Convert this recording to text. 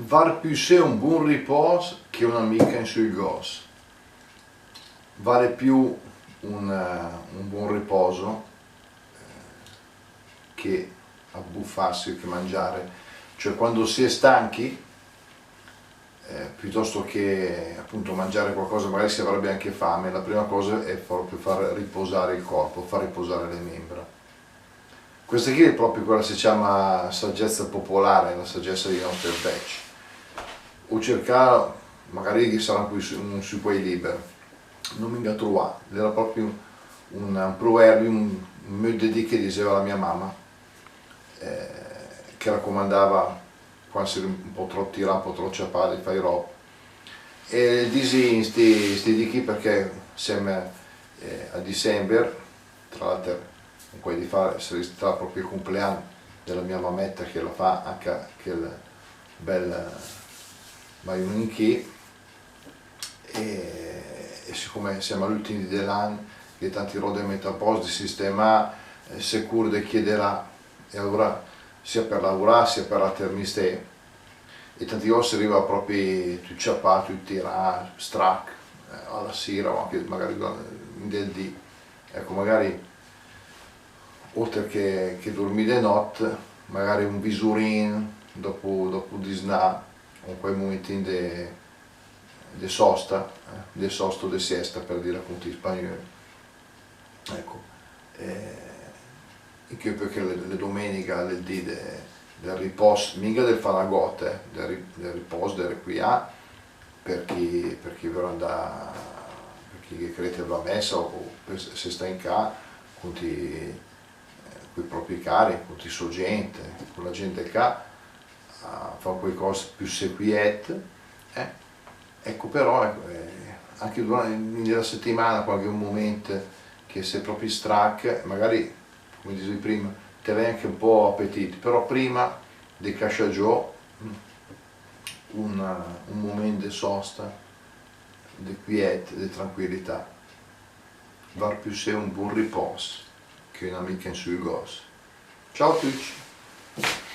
Var più se un buon riposo che un'amica in sui gos. Vale più un buon riposo che abbuffarsi, che mangiare. Cioè quando si è stanchi, piuttosto che appunto mangiare qualcosa, magari si avrebbe anche fame, la prima cosa è proprio far riposare il corpo, far riposare le membra. Questa qui è proprio quella che si chiama saggezza popolare, la saggezza dei nostri vecchi. O cercare, magari che sarà un su quei libri, non mi ha trovato, era proprio un proverbio, un modo di che diceva la mia mamma, che raccomandava quando si un po' troppo tirato, un po' troppo ciapato, fai roba. E disi sti di chi perché siamo a dicembre, tra l'altro un po' di fare, sarà proprio il compleanno della mia mametta che lo fa anche quel bel maioninchi e siccome siamo all'ultimo dell'anno che tanti rode metaposti di sistema sicuro di chiederà e allora sia per lavorare sia per la termiste e tanti volte arriva proprio tu ciapato, tu tira, strac alla sera o anche magari del dì, ecco magari oltre che dormire di notte magari un visurin dopo di sna o quei momenti di sosta, di sosto di siesta per dire appunto in spagnolo, ecco, anche perché le domeniche, le dì del riposo, mica del fanagote, del riposo, del requia, per chi vorrà andare, per chi crede va messa o se sta in casa, con i propri cari, con i sua gente, con la gente che fa qualcosa più sequiet, ecco però anche durante la settimana qualche momento che sei proprio strac, magari come dicevi prima, te vai anche un po' appetito, però prima di casciare giù un momento di sosta, di quiete, di tranquillità, var più se un buon riposo che un'amica in sui gos. Ciao a tutti!